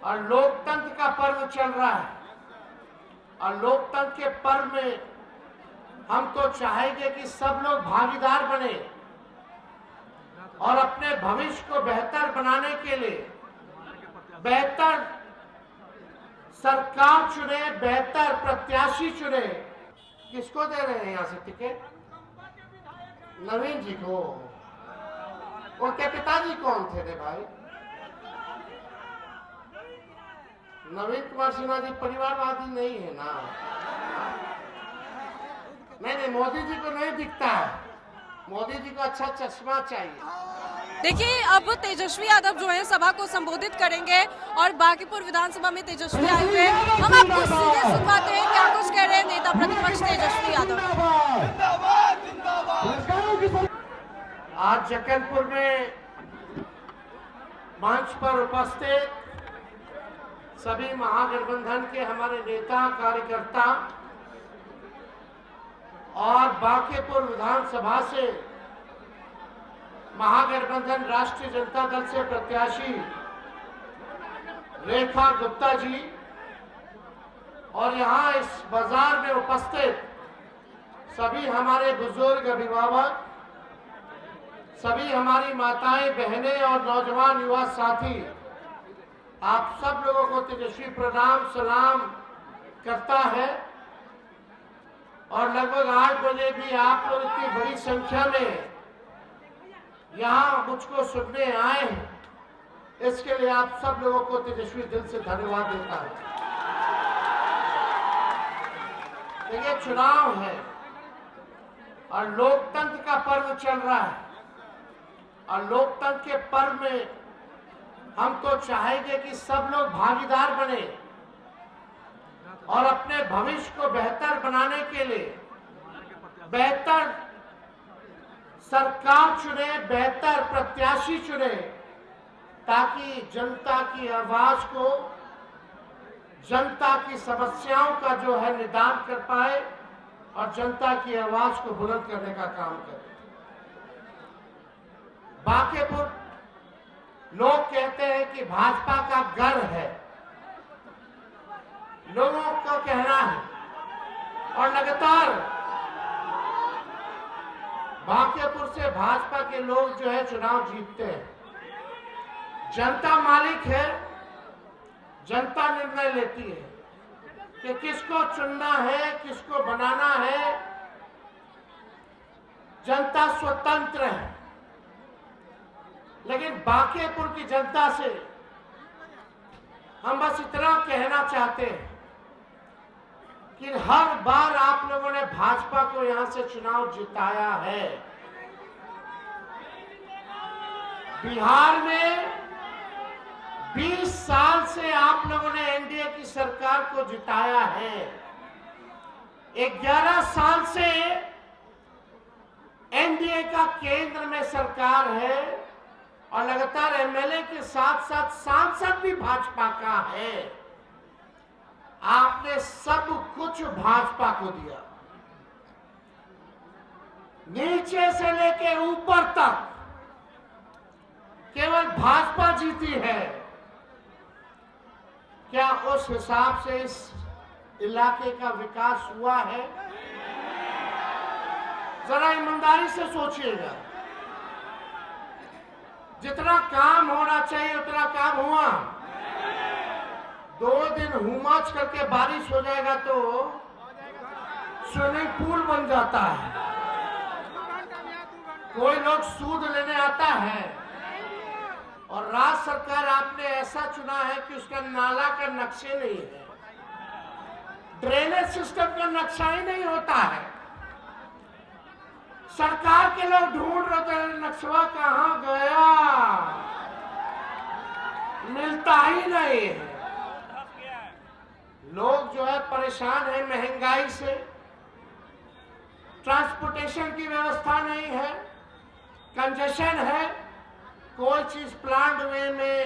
और लोकतंत्र का पर्व चल रहा है और लोकतंत्र के पर्व में हम तो चाहेंगे कि सब लोग भागीदार बने और अपने भविष्य को बेहतर बनाने के लिए बेहतर सरकार चुने, बेहतर प्रत्याशी चुने। किसको दे रहे हैं यहाँ से टिकट? नवीन जी को। उनके पिताजी कौन थे रे भाई? नवीन कुमार सिन्हा जी परिवारवादी नहीं है ना? नहीं, मोदी जी को नहीं दिखता है। मोदी जी को अच्छा चश्मा चाहिए। देखिए, अब तेजस्वी यादव जो है सभा को संबोधित करेंगे और बांकीपुर विधानसभा में तेजस्वी आए हुए हम आपको सीधे सुनवाते हैं क्या कुछ कह रहे हैं नेता प्रतिपक्ष तेजस्वी यादव। आज जक्कनपुर में मंच पर उपस्थित सभी महागठबंधन के हमारे नेता कार्यकर्ता और बांकीपुर विधानसभा से महागठबंधन राष्ट्रीय जनता दल से प्रत्याशी रेखा गुप्ता जी और यहां इस बाजार में उपस्थित सभी हमारे बुजुर्ग अभिभावक, सभी हमारी माताएं, बहनें और नौजवान युवा साथी, आप सब लोगों को तेजस्वी प्रणाम सलाम करता है। और लगभग 8 बजे भी आप लोग इतनी बड़ी संख्या में यहाँ मुझको सुनने आए हैं, इसके लिए आप सब लोगों को तेजस्वी दिल से धन्यवाद देता हूं। देखिए, चुनाव है और लोकतंत्र का पर्व चल रहा है और लोकतंत्र के पर्व में हम तो चाहेंगे कि सब लोग भागीदार बने और अपने भविष्य को बेहतर बनाने के लिए बेहतर सरकार चुने, बेहतर प्रत्याशी चुने, ताकि जनता की आवाज को, जनता की समस्याओं का जो है निदान कर पाए और जनता की आवाज को बुलंद करने का काम करे। बांकीपुर लोग कहते हैं कि भाजपा का घर है, लोगों का कहना है और लगातार बांकीपुर से भाजपा के लोग जो है चुनाव जीतते हैं। जनता मालिक है, जनता निर्णय लेती है कि किसको चुनना है, किसको बनाना है। जनता स्वतंत्र है, लेकिन बांकीपुर की जनता से हम बस इतना कहना चाहते हैं कि हर बार आप लोगों ने भाजपा को यहां से चुनाव जिताया है। बिहार में 20 साल से आप लोगों ने एनडीए की सरकार को जिताया है। 11 साल से एनडीए का केंद्र में सरकार है और लगातार एमएलए के साथ साथ सांसद भी भाजपा का है। आपने सब कुछ भाजपा को दिया, नीचे से लेके ऊपर तक केवल भाजपा जीती है। क्या उस हिसाब से इस इलाके का विकास हुआ है? जरा ईमानदारी से सोचिएगा। जितना काम होना चाहिए उतना काम हुआ? 2 दिन हुमाच करके बारिश हो जाएगा तो स्विमिंग पूल बन जाता है। कोई लोग सूद लेने आता है और राज्य सरकार आपने ऐसा चुना है कि उसका नाला का नक्शे नहीं है, ड्रेनेज सिस्टम का नक्शा ही नहीं होता है। सरकार के लोग ढूंढ रहे थे, नक्शा कहां गया, मिलता ही नहीं है। लोग जो है परेशान है महंगाई से, ट्रांसपोर्टेशन की व्यवस्था नहीं है, कंजेशन है, कोई चीज प्लांट वे में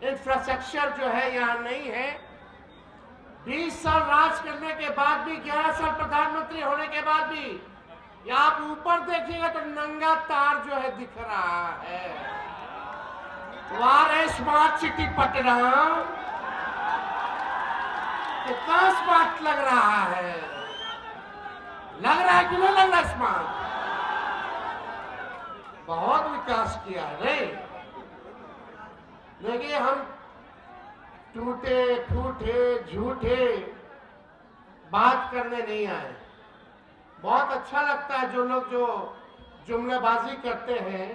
इंफ्रास्ट्रक्चर जो है यहाँ नहीं है। 20 साल राज करने के बाद भी, 11 साल प्रधानमंत्री होने के बाद भी, या आप ऊपर देखिएगा तो नंगा तार जो है दिख रहा है। वारे स्मार्ट सिटी पटना कितना स्मार्ट लग रहा है, लग रहा है कि नहीं लग रहा स्मार्ट? बहुत विकास किया है नहीं? देखिए हम टूटे फूटे झूठे बात करने नहीं आए। बहुत अच्छा लगता है जो लोग जो जुमलेबाजी करते हैं,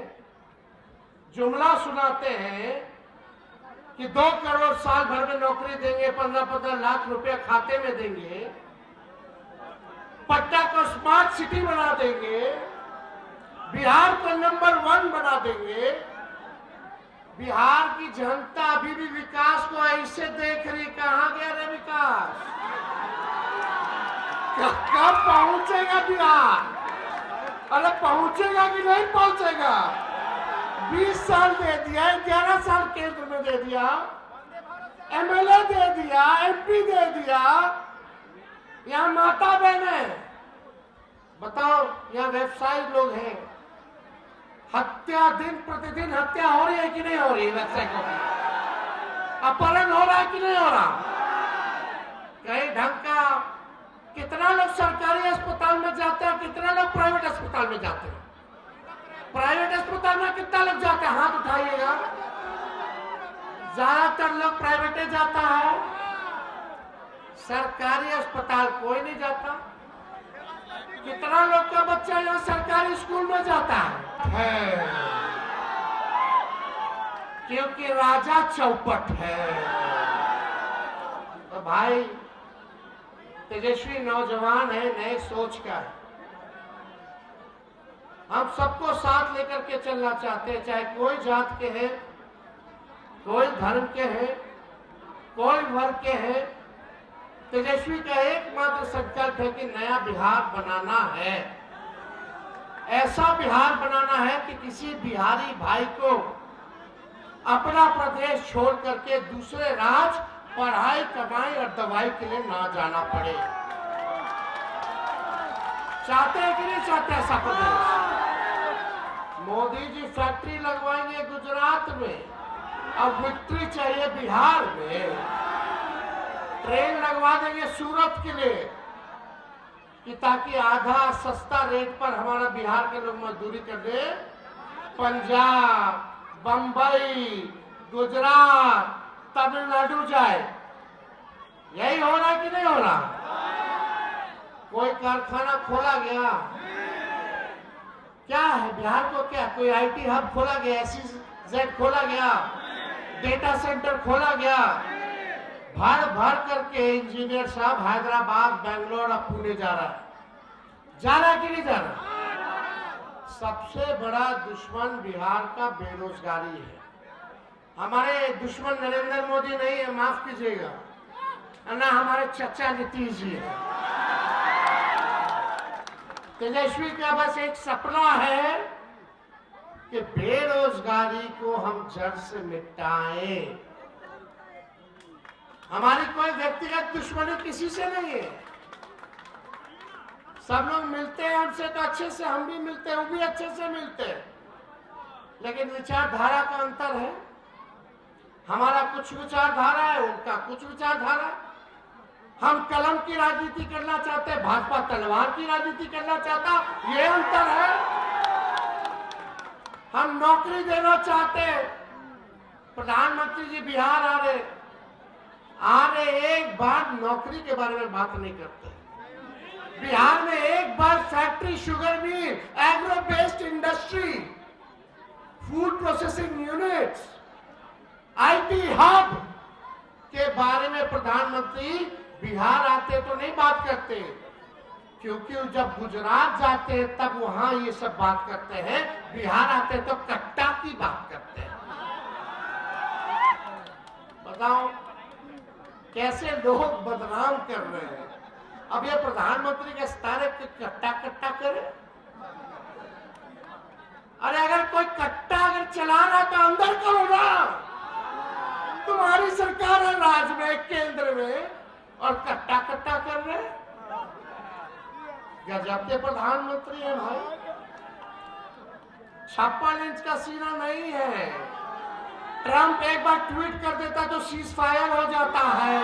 जुमला सुनाते हैं कि 2 करोड़ साल भर में नौकरी देंगे, 15-15 लाख रुपया खाते में देंगे, पटना को स्मार्ट सिटी बना देंगे, बिहार को नंबर 1 बना देंगे। बिहार की जनता अभी भी विकास को ऐसे देख रही, कहां गया रे विकास? कब पहुंचेगा बिहार? अरे पहुंचेगा कि नहीं पहुंचेगा? 20 साल दे दिया, 11 साल केंद्र में दे दिया, एमएलए दे दिया, एमपी दे दिया, यहाँ माता बहने बताओ, यहाँ व्यवसायी लोग हैं, हत्या दिन प्रतिदिन हत्या हो रही है कि नहीं हो रही है? व्यवसाय को अपहरण हो रहा है कि नहीं हो रहा? कई ढंग का कितना लोग सरकारी अस्पताल में जाते हैं, कितना लोग प्राइवेट अस्पताल में जाते हैं? प्राइवेट अस्पताल में कितना लोग जाते हैं? हाथ उठाइएगा। ज्यादातर लोग प्राइवेट जाता है, सरकारी अस्पताल कोई नहीं जाता। कितना लोग का बच्चा यहाँ सरकारी स्कूल में जाता है? क्योंकि राजा चौपट है। तो भाई तेजस्वी नौजवान है, नए सोच का है, हम सबको साथ लेकर के चलना चाहते हैं, चाहे कोई जात के हैं, कोई धर्म के हैं, कोई वर्ग के हैं। तेजस्वी का एकमात्र संकल्प है कि नया बिहार बनाना है, ऐसा बिहार बनाना है कि किसी बिहारी भाई को अपना प्रदेश छोड़ करके दूसरे राज्य पढ़ाई कमाई और दवाई के लिए ना जाना पड़े। चाहते हैं कि नहीं चाहते ऐसा प्रदेश? मोदी जी फैक्ट्री लगवाएंगे गुजरात में, अब विक्ट्री चाहिए बिहार में। ट्रेन लगवा देंगे सूरत के लिए कि ताकि आधा सस्ता रेट पर हमारा बिहार के लोग मजदूरी कर दे। पंजाब, बंबई, गुजरात, तमिलनाडु जाए। यही हो रहा है कि नहीं हो रहा? कोई कारखाना खोला गया क्या है बिहार को? क्या कोई आईटी हब खोला गया? SEZ खोला गया? डेटा सेंटर खोला गया? भर भर करके इंजीनियर साहब हैदराबाद, बेंगलोर और पुणे जा रहा है। जा रहा है कि नहीं जा रहा? सबसे बड़ा दुश्मन बिहार का बेरोजगारी है। हमारे दुश्मन नरेंद्र मोदी नहीं है, माफ कीजिएगा, ना हमारे चचा नीतीश जी है। तेजस्वी का बस एक सपना है कि बेरोजगारी को हम जड़ से मिटाएं। हमारी कोई व्यक्तिगत दुश्मनी किसी से नहीं है। सब लोग मिलते हैं हमसे तो अच्छे से, हम भी मिलते हैं, वो भी अच्छे से मिलते हैं, लेकिन विचारधारा का अंतर है। हमारा कुछ विचारधारा है, उनका कुछ विचारधारा है। हम कलम की राजनीति करना चाहते हैं, भाजपा तलवार की राजनीति करना चाहता, ये अंतर है। हम नौकरी देना चाहते हैं, प्रधानमंत्री जी बिहार आ रहे, एक बार नौकरी के बारे में बात नहीं करते। बिहार में एक बार factory, sugar mill, agro based industry, food processing units, IT hub के बारे में प्रधानमंत्री बिहार आते तो नहीं बात करते, क्योंकि जब गुजरात जाते हैं तब वहां ये सब बात करते हैं। बिहार आते तो कट्टा की बात करते हैं। बताओ कैसे लोग बदनाम कर रहे हैं। अब ये प्रधानमंत्री के स्तर पे कट्टा कट्टा करे। अरे अगर कोई कट्टा अगर चला रहा तो अंदर करो ना। तुम्हारी सरकार है राज्य में, केंद्र में, और कट्टा कट्टा कर रहे। गजब के प्रधानमंत्री है भाई। 56 इंच का सीना नहीं है, ट्रंप एक बार ट्वीट कर देता तो सीज फायर हो जाता है।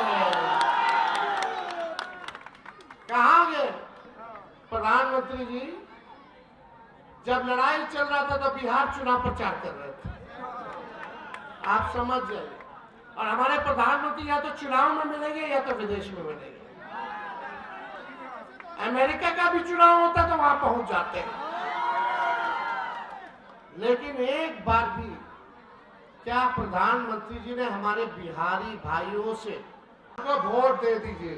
कहां गए प्रधानमंत्री जी? जब लड़ाई चल रहा था तो बिहार चुनाव प्रचार कर रहे थे, आप समझ जाइए। और हमारे प्रधानमंत्री या तो चुनाव में मिलेंगे या तो विदेश में मिलेंगे। अमेरिका का भी चुनाव होता तो वहां पहुंच जाते हैं। लेकिन एक बार भी क्या प्रधानमंत्री जी ने हमारे बिहारी भाइयों से को वोट दे दीजिए?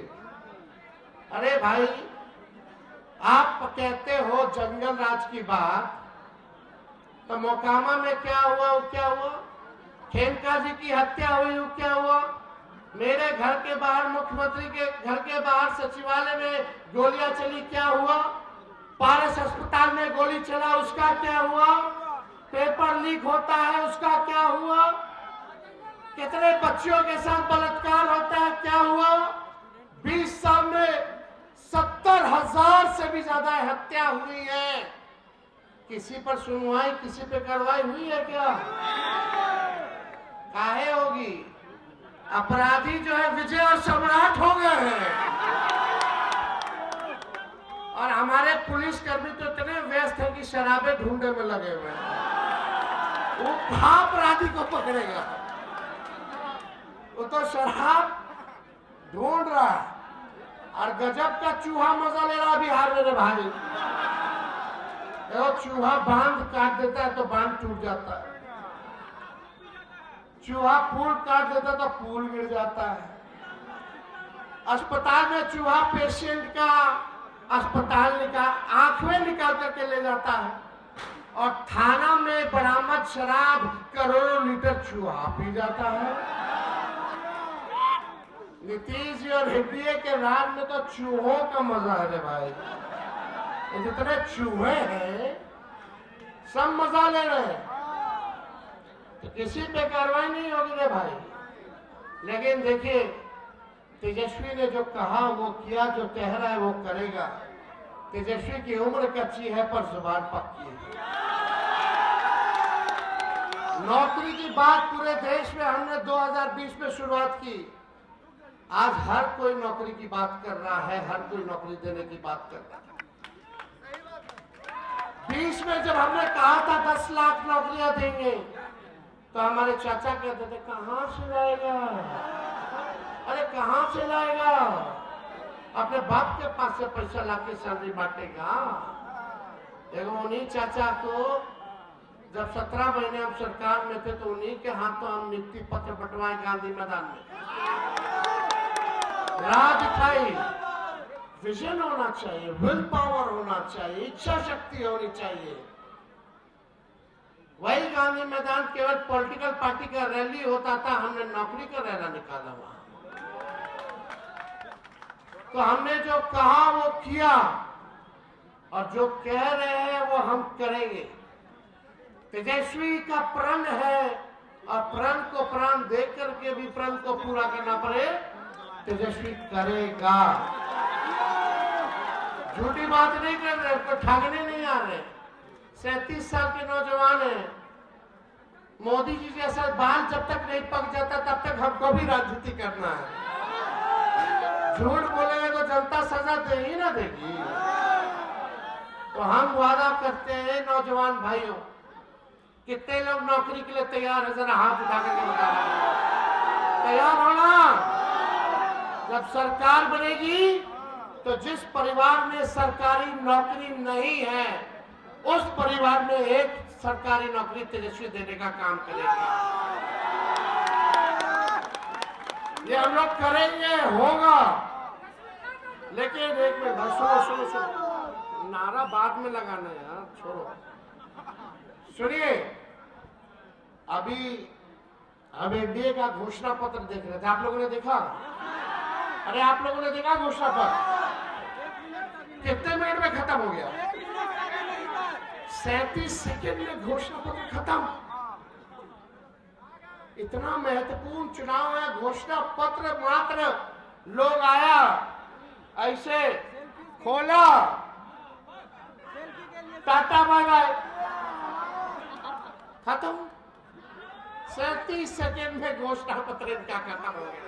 अरे भाई, आप कहते हो जंगल राज की बात, तो मोकामा में क्या हुआ? वो क्या हुआ? खेमका जी की हत्या हुई, वो क्या हुआ? मेरे घर के बाहर, मुख्यमंत्री के घर के बाहर सचिवालय में गोलियां चली, क्या हुआ? पारस अस्पताल में गोली चला, उसका क्या हुआ? पेपर लीक होता है, उसका क्या हुआ? कितने बच्चियों के साथ बलात्कार होता है, क्या हुआ? 20 साल में 70,000 से भी ज्यादा हत्या हुई है। किसी पर सुनवाई, किसी पे कार्रवाई हुई है क्या? काहे होगी? अपराधी जो है विजय और सम्राट हो गए हैं, और हमारे पुलिसकर्मी तो इतने व्यस्त हैं कि शराबे ढूंढने में लगे हुए हैं। वो कहाँ अपराधी को पकड़ेगा? वो तो शराब ढूंढ रहा है, और गजब का चूहा मजा ले रहा बिहार में। भाई, चूहा बांध काट देता है तो बांध टूट जाता है, चूहा पुल काट देता तो पुल गिर जाता है। अस्पताल में चूहा पेशेंट का अस्पताल आंख में निकाल करके ले जाता है, और थाना में बरामद शराब करोड़ों लीटर चूहा पी जाता है। नीतीश जी और एनडीए के राज में तो चूहों का मजा है रे भाई। ये जितने चूहे हैं सब मजा ले रहे हैं, तो किसी पे कार्रवाई नहीं होगी रे भाई। लेकिन देखिए, तेजस्वी ने जो कहा वो किया, जो कह रहा है वो करेगा। तेजस्वी की उम्र कच्ची है पर जुबान पक्की है। नौकरी की बात पूरे देश में हमने 2020 में शुरुआत की। आज हर कोई नौकरी की बात कर रहा है, हर कोई नौकरी देने की बात कर रहा है। 20 में जब हमने कहा था 10 लाख नौकरियां देंगे, तो हमारे चाचा कहते थे कहां से लाएगा? अरे कहां से लाएगा? अपने बाप के पास से पैसा लाके सैलरी बांटेगा। देखो, उन्हीं चाचा को जब 17 महीने हम सरकार में थे तो उन्हीं के हाथों हम नियुक्ति पत्र बंटवाए गांधी मैदान में। राह दिखाई, विजन होना चाहिए, विल पावर होना चाहिए, इच्छा शक्ति होनी चाहिए। वही गांधी मैदान केवल पॉलिटिकल पार्टी का रैली होता था, हमने नौकरी का रैला निकाला वहां। तो हमने जो कहा वो किया, और जो कह रहे हैं वो हम करेंगे। तेजस्वी का प्रण है, और प्रण को प्राण दे करके भी प्रण को पूरा करना पड़े, तेजस्वी करेगा। झूठी बात नहीं कर रहे, उसको ठगने नहीं आ रहे। 37 साल के नौजवान है। मोदी जी जैसा बाल जब तक नहीं पक जाता तब तक हमको भी राजनीति करना है। झूठ बोलेंगे तो जनता सजा दे ही ना देगी। तो हम वादा करते हैं नौजवान भाइयों, कितने लोग नौकरी के लिए तैयार है? जरा हाथ उठा करके बताओ। तैयार होना। जब सरकार बनेगी तो जिस परिवार में सरकारी नौकरी नहीं है, उस परिवार में एक सरकारी नौकरी तेजस्वी देने का काम करेगा। ये हम लोग करेंगे, होगा। लेकिन एक मिनट, सुनो, नारा बाद में लगाना यार, छोड़ो। सुनिए, अभी हम एनडीए का घोषणा पत्र देख रहे थे, आप लोगों ने देखा? अरे आप लोगों ने देखा घोषणा पत्र? कितने मिनट में खत्म हो गया? 37 सेकंड में घोषणा पत्र खत्म। इतना महत्वपूर्ण चुनाव है, घोषणा पत्र मात्र लोग आया, ऐसे खोला, टाटा बाय बाय, खत्म। 37 सेकंड में घोषणा पत्र इनका खत्म हो गया।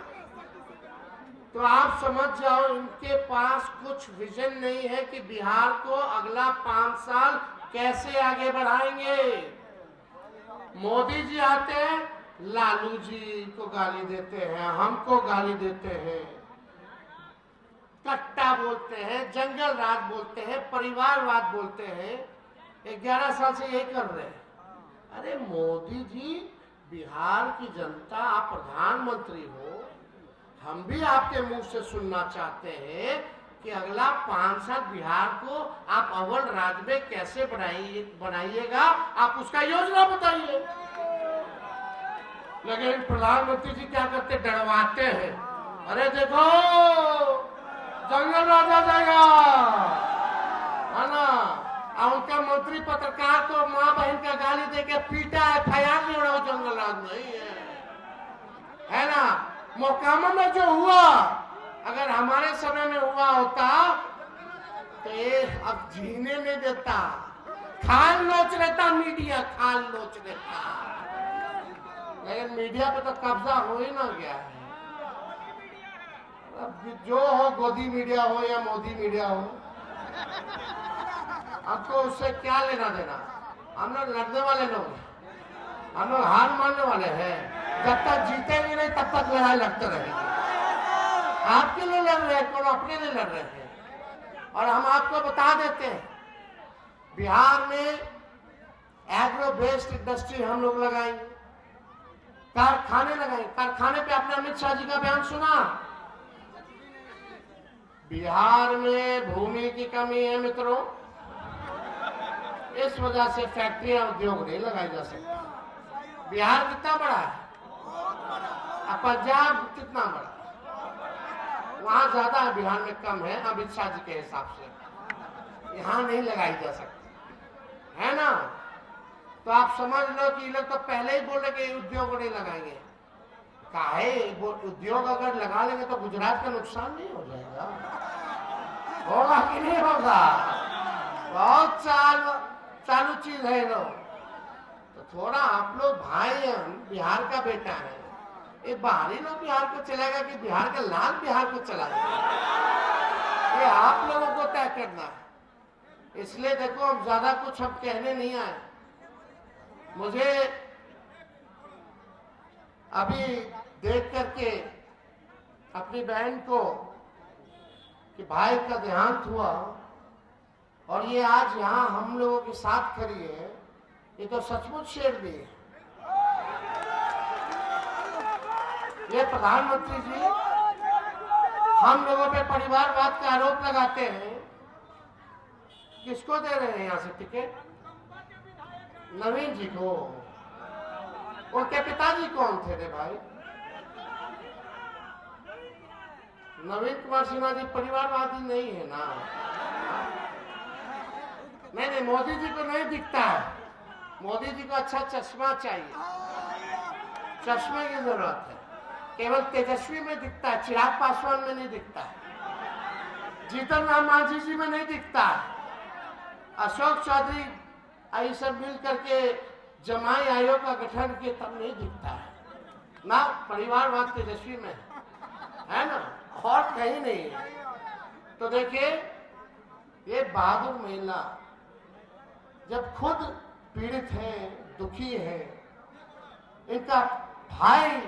तो आप समझ जाओ इनके पास कुछ विजन नहीं है कि बिहार को अगला 5 साल कैसे आगे बढ़ाएंगे। मोदी जी आते हैं, लालू जी को गाली देते हैं, हमको गाली देते हैं, कट्टा बोलते हैं, जंगल राज बोलते हैं, परिवारवाद बोलते हैं। 11 साल से यही कर रहे हैं। अरे मोदी जी, बिहार की जनता, आप प्रधानमंत्री हो, हम भी आपके मुंह से सुनना चाहते हैं कि अगला 5 साल बिहार को आप अव्वल राज्य में कैसे बनाइएगा, आप उसका योजना बताइए। लेकिन प्रधानमंत्री जी क्या करते, डरवाते हैं। अरे देखो जंगल राज आ जाएगा, है ना। और उनका मंत्री पत्रकार को माँ बहन का गाली देके पीटा, FIR नहीं उड़ा, जंगल राज नहीं है ना। मोकामा में जो हुआ, अगर हमारे समय में हुआ होता तो ये अब जीने नहीं देता, खाल नोच लेता मीडिया, खाल नोच लेता। लेकिन मीडिया पे तो कब्जा हो ही ना गया है। अब जो हो, गोदी मीडिया हो या मोदी मीडिया हो, आपको उससे क्या लेना देना। हम लोग लड़ने वाले लोग हैं, हम लोग हार मानने वाले हैं। जब तक जीतेंगे नहीं तब तक लड़ाई लड़ते रहेंगे। आपके लिए लड़ रहे हैं, कौन अपने लिए लड़ रहे हैं। और हम आपको बता देते हैं, बिहार में एग्रो बेस्ड इंडस्ट्री हम लोग लगाएंगे, कारखाने लगाएंगे। कारखाने पे आपने अमित शाह जी का बयान सुना। बिहार में भूमि की कमी है मित्रों, इस वजह से फैक्ट्रियां, उद्योग नहीं लगाई जा सकती। बिहार कितना बड़ा है, पंजाब कितना बड़ा, वहां ज्यादा है, बिहार में कम है अमित शाह जी के हिसाब से। यहाँ नहीं लगाई जा सकती, है ना। तो आप समझ लो कि ये लोग तो पहले ही बोले कि उद्योग नहीं लगाएंगे। काहे, उद्योग अगर लगा लेंगे तो गुजरात का नुकसान नहीं हो जाएगा, होगा कि नहीं होगा। बहुत चालू चीज है लोग। तो थोड़ा आप लोग भाई हैं, बिहार का बेटा है, ये बाहरी लोग बिहार को चलाएगा कि बिहार का लाल बिहार को चलाएगा, ये आप लोगों को तय करना है। इसलिए देखो, अब ज्यादा कुछ हम कहने नहीं आए। मुझे अभी देख करके अपनी बहन को कि भाई का देहांत हुआ और ये आज यहाँ हम लोगों के साथ खड़ी है, ये तो सचमुच शेरनी है। ये प्रधानमंत्री जी हम लोगों पे परिवारवाद का आरोप लगाते हैं। किसको दे रहे हैं यहाँ से टिकट? नवीन जी को। उनके पिताजी कौन थे रे भाई? नवीन कुमार सिन्हा जी परिवारवादी नहीं है ना। नहीं, मोदी जी को नहीं दिखता है। मोदी जी को अच्छा चश्मा चाहिए, चश्मे की जरूरत है। केवल तेजस्वी में दिखता है, चिराग पासवान में नहीं दिखता है, जीतन राम मांझी जी में नहीं दिखता है, अशोक चौधरी आई सब मिल करके जमाई आयोग का गठन किए तब नहीं दिखता है ना। परिवारवाद तेजस्वी में है ना, और कहीं नहीं है। तो देखिए, ये बहादुर महिला जब खुद पीड़ित है, दुखी है, इनका भाई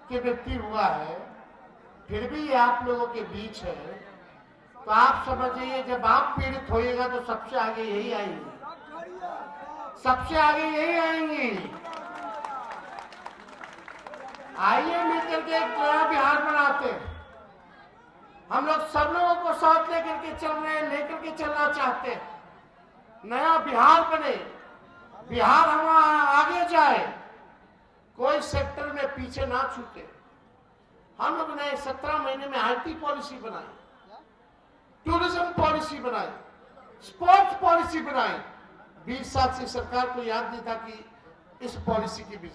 के मृत्यु हुआ है, फिर भी ये आप लोगों के बीच है, तो आप समझिए जब आप पीड़ित होइएगा तो सबसे आगे यही आएंगी, सबसे आगे यही आएंगी। आइए मिलकर के एक नया बिहार बनाते हैं। हम लोग सब लोगों को साथ लेकर के चल रहे हैं, लेकर के चलना चाहते हैं। नया बिहार बने, बिहार हमारा आगे जाए, कोई सेक्टर में पीछे ना छूटे। हम लोग ने 17 महीने में IT पॉलिसी बनाई, टूरिज्म पॉलिसी बनाई, स्पोर्ट्स पॉलिसी बनाई। 20 साल से सरकार को याद नहीं था कि इस पॉलिसी की भी